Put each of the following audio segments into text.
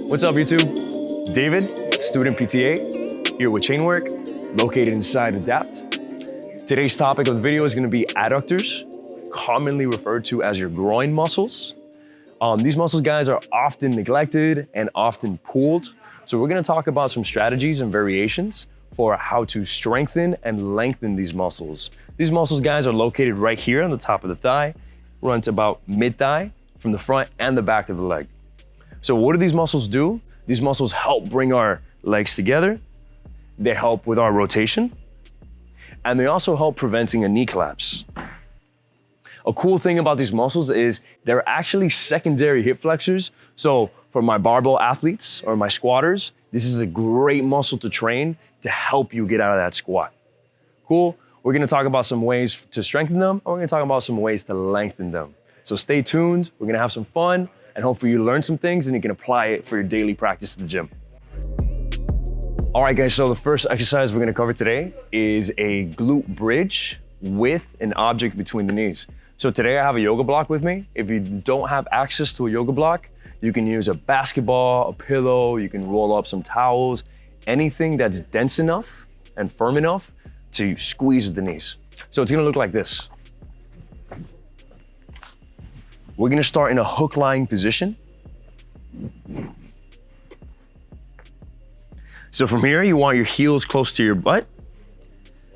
What's up, YouTube? David, student PTA, here with Chainwork, located inside Adapt. Today's topic of the video is going to be adductors, commonly referred to as your groin muscles. These muscles, guys, are often neglected and often pulled. So we're going to talk about some strategies and variations for how to strengthen and lengthen these muscles. These muscles, guys, are located right here on the top of the thigh, run to about mid-thigh from the front and the back of the leg. So what do these muscles do? These muscles help bring our legs together. They help with our rotation, and they also help preventing a knee collapse. A cool thing about these muscles is they're actually secondary hip flexors. So for my barbell athletes or my squatters, this is a great muscle to train to help you get out of that squat. Cool? We're gonna talk about some ways to strengthen them, and we're gonna talk about some ways to lengthen them. So stay tuned, we're gonna have some fun, and hopefully you learn some things and you can apply it for your daily practice at the gym. All right, guys, so the first exercise we're gonna cover today is a glute bridge with an object between the knees. So today I have a yoga block with me. If you don't have access to a yoga block, you can use a basketball, a pillow, you can roll up some towels, anything that's dense enough and firm enough to squeeze with the knees. So it's gonna look like this. We're gonna start in a hook lying position. So from here, you want your heels close to your butt.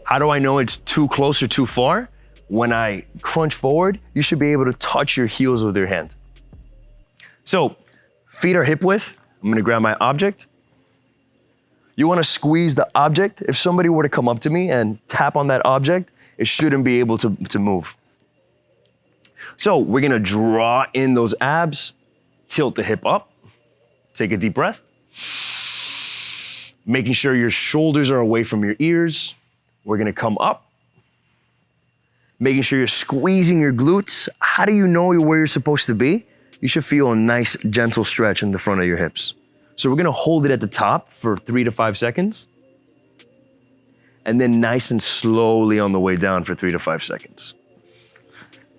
How do I know it's too close or too far? When I crunch forward, you should be able to touch your heels with your hand. So feet are hip width. I'm gonna grab my object. You wanna squeeze the object. If somebody were to come up to me and tap on that object, it shouldn't be able to move. So we're gonna draw in those abs, tilt the hip up, take a deep breath, making sure your shoulders are away from your ears. We're gonna come up, making sure you're squeezing your glutes. How do you know where you're supposed to be? You should feel a nice, gentle stretch in the front of your hips. So we're gonna hold it at the top for 3 to 5 seconds, and then nice and slowly on the way down for 3 to 5 seconds.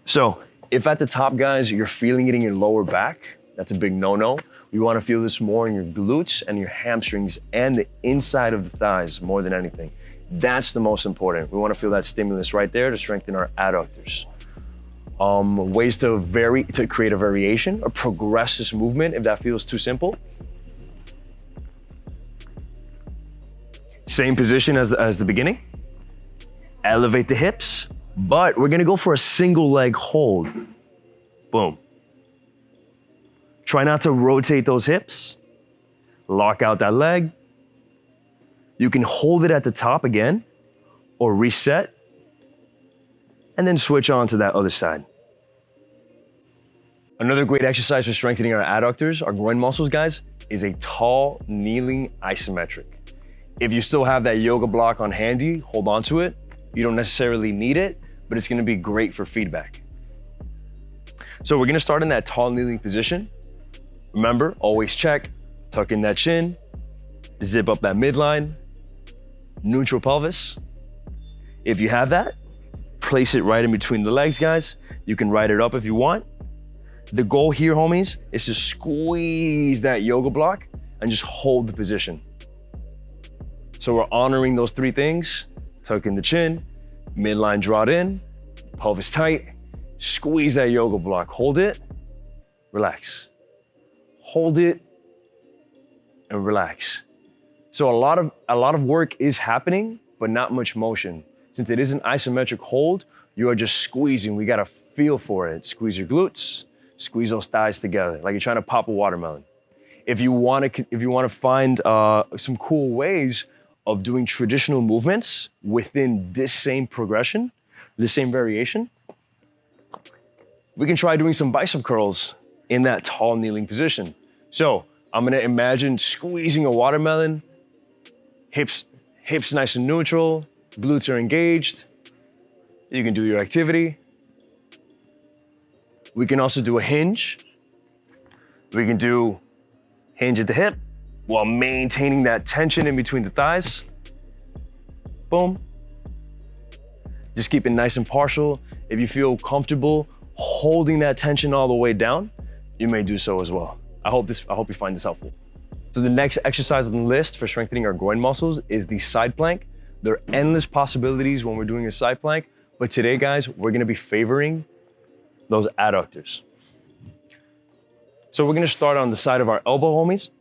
So if at the top, guys, you're feeling it in your lower back, that's a big no-no. You wanna feel this more in your glutes and your hamstrings and the inside of the thighs more than anything. That's the most important. We wanna feel that stimulus right there to strengthen our adductors. Ways to create a variation or progress this movement if that feels too simple. Same position as the beginning. Elevate the hips, but we're gonna go for a single leg hold. Boom. Try not to rotate those hips. Lock out that leg. You can hold it at the top again, or reset, and then switch on to that other side. Another great exercise for strengthening our adductors, our groin muscles, guys, is a tall kneeling isometric. If you still have that yoga block on handy, hold on to it. You don't necessarily need it, but it's gonna be great for feedback. So we're gonna start in that tall kneeling position. Remember, always check, tuck in that chin, zip up that midline, neutral pelvis. If you have that, place it right in between the legs, guys. You can ride it up if you want. The goal here, homies, is to squeeze that yoga block and just hold the position. So we're honoring those 3 things: tuck in the chin, midline draw it in, pelvis tight, squeeze that yoga block, hold it, relax. Hold it and relax. So a lot of work is happening, but not much motion. Since it is an isometric hold, you are just squeezing. We gotta feel for it. Squeeze your glutes, squeeze those thighs together, like you're trying to pop a watermelon. If you wanna find some cool ways of doing traditional movements within this same progression, this same variation, we can try doing some bicep curls in that tall kneeling position. So I'm gonna imagine squeezing a watermelon, hips nice and neutral, glutes are engaged. You can do your activity. We can also do a hinge. We can do hinge at the hip while maintaining that tension in between the thighs. Boom. Just keep it nice and partial. If you feel comfortable holding that tension all the way down, you may do so as well. I hope you find this helpful. So the next exercise on the list for strengthening our groin muscles is the side plank. There are endless possibilities when we're doing a side plank, but today, guys, we're gonna be favoring those adductors. So we're gonna start on the side of our elbow, homies.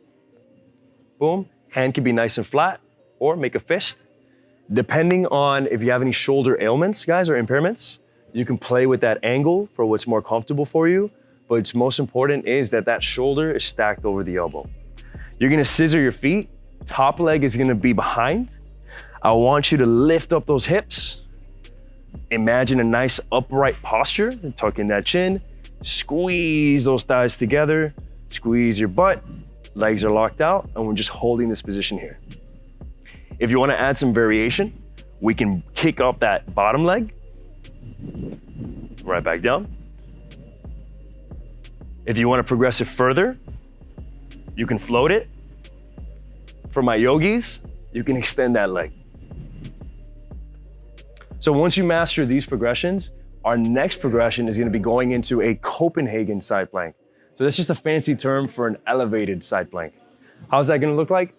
Boom, hand can be nice and flat, or make a fist. Depending on if you have any shoulder ailments, guys, or impairments, you can play with that angle for what's more comfortable for you, but what's most important is that that shoulder is stacked over the elbow. You're gonna scissor your feet, top leg is gonna be behind. I want you to lift up those hips. Imagine a nice upright posture, tuck in that chin, squeeze those thighs together, squeeze your butt, legs are locked out, and we're just holding this position here. If you wanna add some variation, we can kick up that bottom leg, right back down. If you wanna progress it further, you can float it. For my yogis, you can extend that leg. So once you master these progressions, our next progression is gonna be going into a Copenhagen side plank. So that's just a fancy term for an elevated side plank. How's that gonna look like?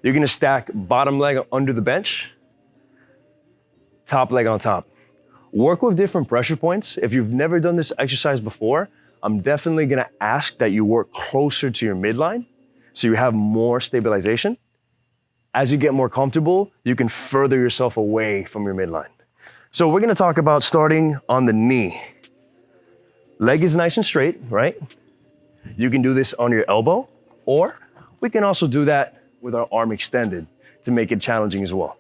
You're gonna stack bottom leg under the bench, top leg on top. Work with different pressure points. If you've never done this exercise before, I'm definitely gonna ask that you work closer to your midline so you have more stabilization. As you get more comfortable, you can further yourself away from your midline. So we're gonna talk about starting on the knee. Leg is nice and straight, right? You can do this on your elbow, or we can also do that with our arm extended to make it challenging as well.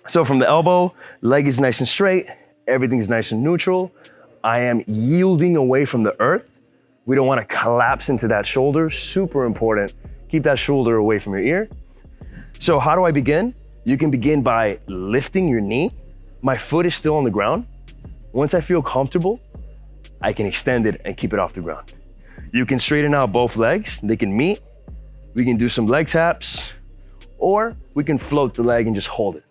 So from the elbow, leg is nice and straight, everything's nice and neutral. I am yielding away from the earth. We don't wanna collapse into that shoulder, super important. Keep that shoulder away from your ear. So how do I begin? You can begin by lifting your knee. My foot is still on the ground. Once I feel comfortable, I can extend it and keep it off the ground. You can straighten out both legs, they can meet. We can do some leg taps, or we can float the leg and just hold it.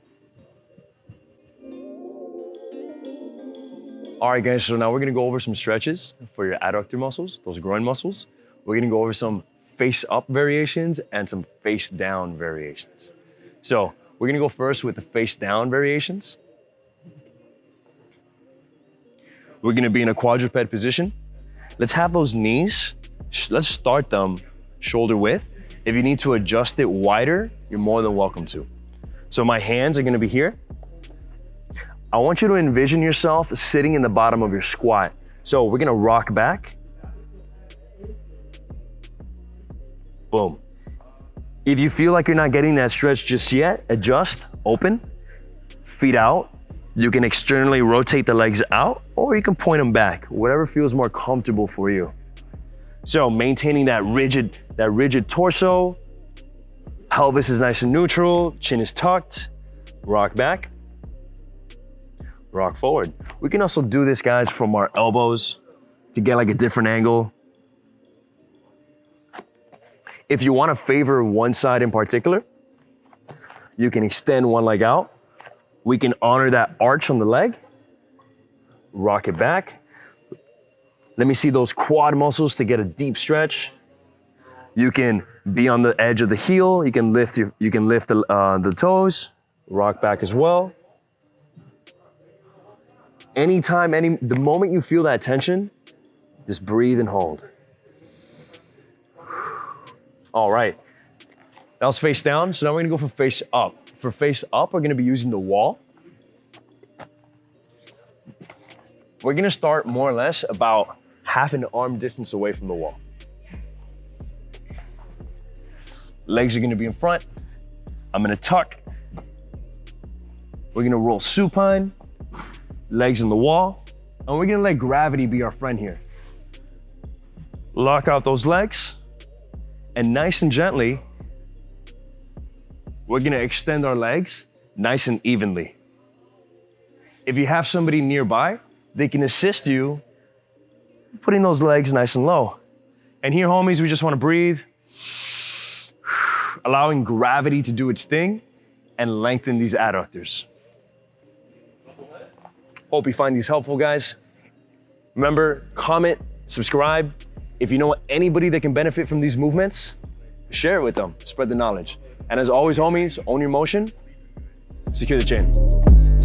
All right, guys, so now we're gonna go over some stretches for your adductor muscles, those groin muscles. We're gonna go over some face up variations and some face down variations. So we're gonna go first with the face down variations. We're gonna be in a quadruped position. Let's have those knees, let's start them shoulder width. If you need to adjust it wider, you're more than welcome to. So my hands are gonna be here. I want you to envision yourself sitting in the bottom of your squat. So we're gonna rock back. Boom. If you feel like you're not getting that stretch just yet, adjust, open, feet out. You can externally rotate the legs out, or you can point them back, whatever feels more comfortable for you. So maintaining that rigid torso, pelvis is nice and neutral, chin is tucked, rock back, rock forward. We can also do this, guys, from our elbows to get like a different angle. If you want to favor one side in particular, you can extend one leg out. We can honor that arch on the leg, rock it back. Let me see those quad muscles to get a deep stretch. You can be on the edge of the heel. You can lift the toes, rock back as well. The moment you feel that tension, just breathe and hold. All right, that was face down. So now we're gonna go for face up. For face up, we're gonna be using the wall. We're gonna start more or less about half an arm distance away from the wall. Legs are gonna be in front. I'm gonna tuck. We're gonna roll supine, legs in the wall, and we're gonna let gravity be our friend here. Lock out those legs, and nice and gently, we're gonna extend our legs nice and evenly. If you have somebody nearby, they can assist you putting those legs nice and low. And here, homies, we just wanna breathe, allowing gravity to do its thing and lengthen these adductors. Hope you find these helpful, guys. Remember, comment, subscribe. If you know anybody that can benefit from these movements, share it with them, spread the knowledge. And as always, homies, own your motion, secure the chain.